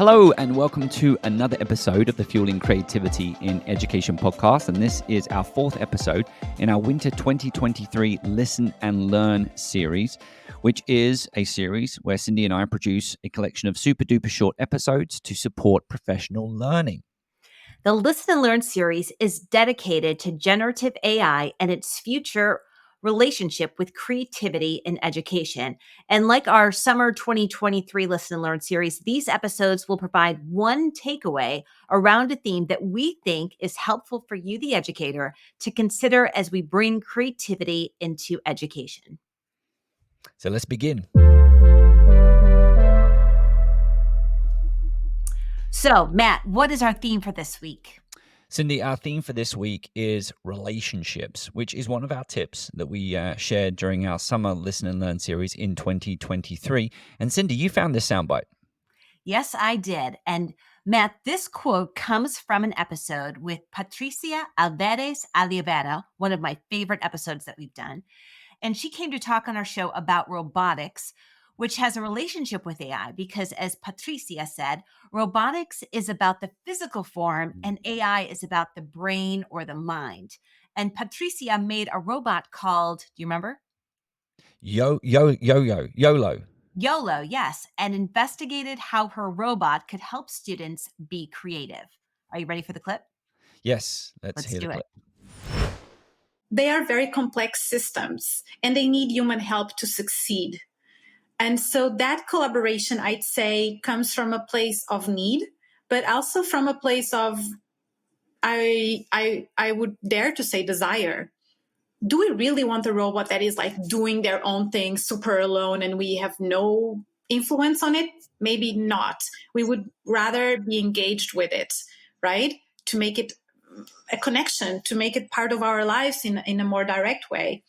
Hello and welcome to another episode of the Fueling Creativity in Education podcast. And this is our fourth episode in our Winter 2023 Listen and Learn series, which is a series where Cyndi and I produce a collection of super duper short episodes to support professional learning. The Listen and Learn series is dedicated to generative AI and its future relationship with creativity in education. And like our summer 2023 Listen and Learn series, these episodes will provide one takeaway around a theme that we think is helpful for you, the educator, to consider as we bring creativity into education. So let's begin. So, Matt, what is our theme for this week? Cyndi, our theme for this week is relationships, which is one of our tips that we shared during our summer Listen and Learn series in 2023. And Cyndi, you found this soundbite. Yes, I did. And Matt, this quote comes from an episode with Patrícia Alves-Oliveira, one of my favorite episodes that we've done. And she came to talk on our show about robotics, which has a relationship with AI because, as Patrícia said, robotics is about the physical form and AI is about the brain or the mind. And Patrícia made a robot called, do you remember? YOLO. YOLO, yes, and investigated how her robot could help students be creative. Are you ready for the clip? Yes, let's hear the clip. They are very complex systems and they need human help to succeed. And so that collaboration, I'd say, comes from a place of need, but also from a place of, I would dare to say, desire. Do we really want a robot that is like doing their own thing super alone and we have no influence on it? Maybe not. We would rather be engaged with it, right? To make it a connection, to make it part of our lives in a more direct way.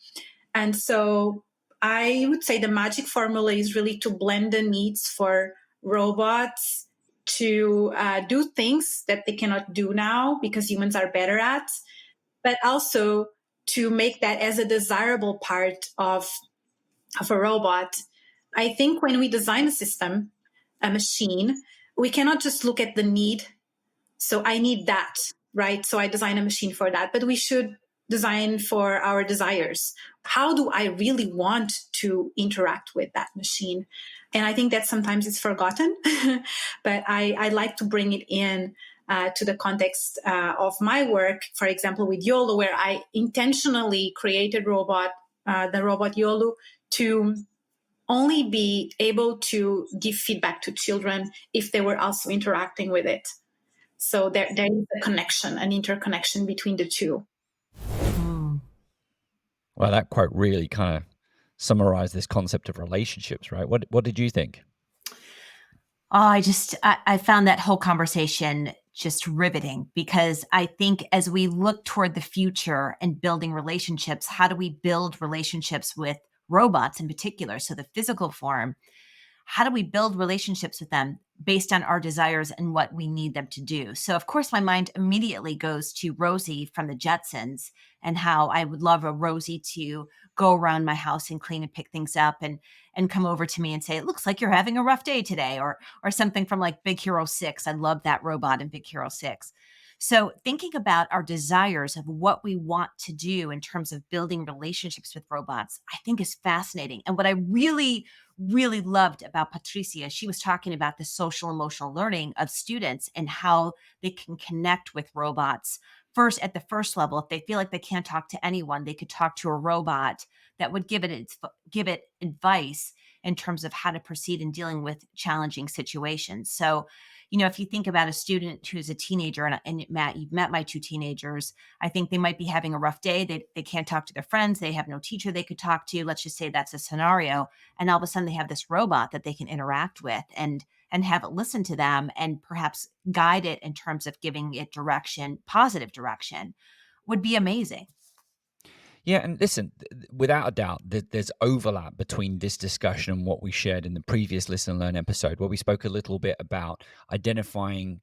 And so I would say the magic formula is really to blend the needs for robots to do things that they cannot do now because humans are better at, but also to make that as a desirable part of a robot. I think when we design a system, a machine, we cannot just look at the need. So I need that, right? So I design a machine for that, but we should design for our desires. How do I really want to interact with that machine? And I think that sometimes it's forgotten, but I like to bring it in to the context of my work, for example, with YOLO, where I intentionally created the robot YOLO, to only be able to give feedback to children if they were also interacting with it. So there is a connection, an interconnection between the two. Well, that quote really kind of summarized this concept of relationships, right? What did you think? Oh, I found that whole conversation just riveting because I think as we look toward the future and building relationships, how do we build relationships with robots in particular? So the physical form, how do we build relationships with them based on our desires and what we need them to do? So, of course, my mind immediately goes to Rosie from the Jetsons and how I would love a Rosie to go around my house and clean and pick things up and come over to me and say, it looks like you're having a rough day today, or something from like Big Hero 6. I love that robot in Big Hero 6. So thinking about our desires of what we want to do in terms of building relationships with robots, I think is fascinating. And what I really, really loved about Patrícia, she was talking about the social emotional learning of students and how they can connect with robots. First, at the first level, if they feel like they can't talk to anyone, they could talk to a robot that would give it advice in terms of how to proceed in dealing with challenging situations. So, if you think about a student who's a teenager, and Matt, you've met my two teenagers, I think they might be having a rough day. They can't talk to their friends. They have no teacher they could talk to. Let's just say that's a scenario. And all of a sudden they have this robot that they can interact with and have it listen to them and perhaps guide it in terms of giving it direction, positive direction, would be amazing. Yeah, and listen, without a doubt, there's overlap between this discussion and what we shared in the previous Listen and Learn episode, where we spoke a little bit about identifying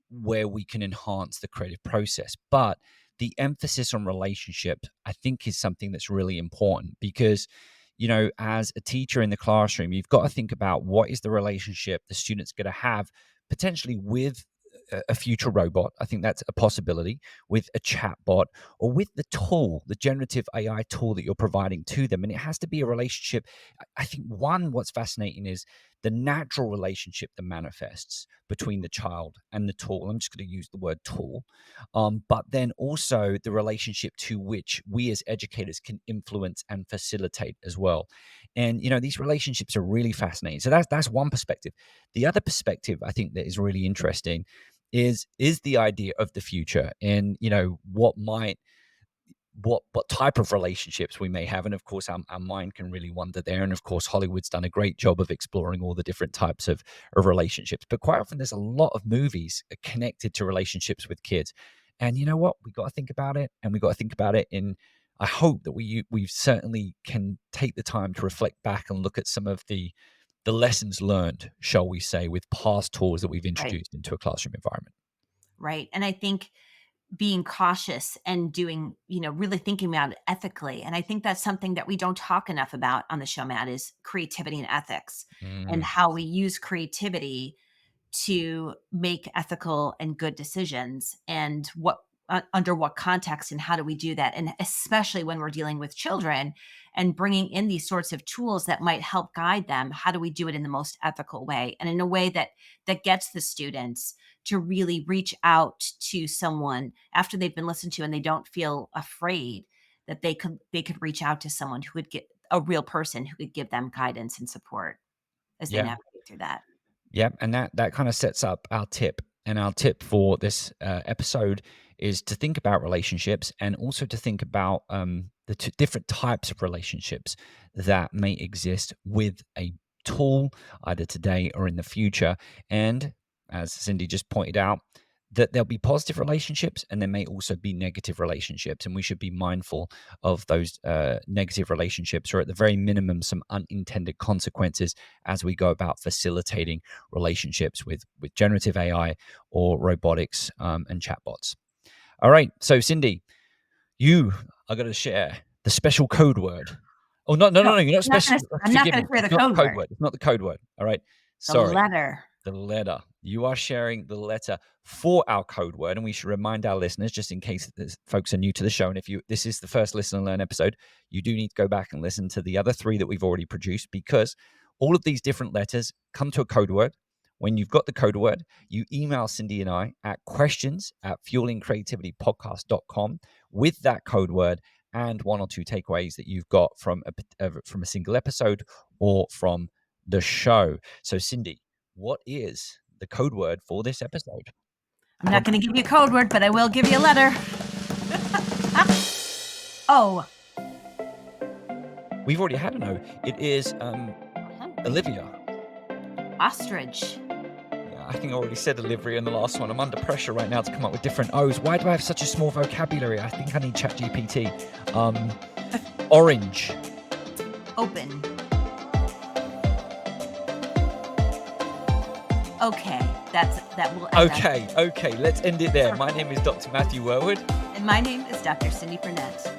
where we can enhance the creative process. But the emphasis on relationship, I think, is something that's really important because, as a teacher in the classroom, you've got to think about what is the relationship the student's going to have potentially with a future robot. I think that's a possibility, with a chat bot, or with the tool, the generative AI tool that you're providing to them. And it has to be a relationship. I think what's fascinating is the natural relationship that manifests between the child and the tool. I'm just going to use the word tool. But then also the relationship to which we as educators can influence and facilitate as well. And, these relationships are really fascinating. So that's one perspective. The other perspective I think that is really interesting is the idea of the future, and what type of relationships we may have. And of course our mind can really wander there, and of course Hollywood's done a great job of exploring all the different types of relationships. But quite often there's a lot of movies connected to relationships with kids, and you know what, we got to think about it, and we got to think about it in I hope that we certainly can take the time to reflect back and look at some of the lessons learned, shall we say, with past tools that we've Right. introduced into a classroom environment. Right. And I think being cautious and doing, really thinking about it ethically. And I think that's something that we don't talk enough about on the show, Matt, is creativity and ethics, and Mm. how we use creativity to make ethical and good decisions, and under what context, and how do we do that, and especially when we're dealing with children and bringing in these sorts of tools that might help guide them, how do we do it in the most ethical way, and in a way that gets the students to really reach out to someone after they've been listened to, and they don't feel afraid, that they could reach out to someone who would get a real person who could give them guidance and support as they Yeah. navigate through that. Yeah, and that kind of sets up our tip. And our tip for this episode is to think about relationships, and also to think about the different types of relationships that may exist with a tool, either today or in the future. And as Cyndi just pointed out, that there'll be positive relationships, and there may also be negative relationships, and we should be mindful of those negative relationships, or at the very minimum some unintended consequences, as we go about facilitating relationships with generative AI or robotics and chatbots. All right, so Cyndi, you are going to share the special code word. Oh, no, No, you're not special. I'm not Forgive gonna me. share the It's not the code code word. word. It's not the code word. All right. The Sorry. letter. The letter. You are sharing the letter for our code word. And we should remind our listeners, just in case folks are new to the show, and if this is the first Listen and Learn episode, you do need to go back and listen to the other 3 that we've already produced, because all of these different letters come to a code word. When you've got the code word, you email Cyndi and I at questions@fuelingcreativitypodcast.com with that code word and 1 or 2 takeaways that you've got from a single episode or from the show. So Cyndi, what is the code word for this episode? I'm not going to give you a code word, but I will give you a letter. O. We've already had an O. It is Olivia. Ostrich. Yeah, I think I already said Olivia in the last one. I'm under pressure right now to come up with different O's. Why do I have such a small vocabulary? I think I need ChatGPT. Orange. Open. Okay, that will end Okay, let's end it there. My name is Dr. Matthew Worwood. And my name is Dr. Cyndi Burnett.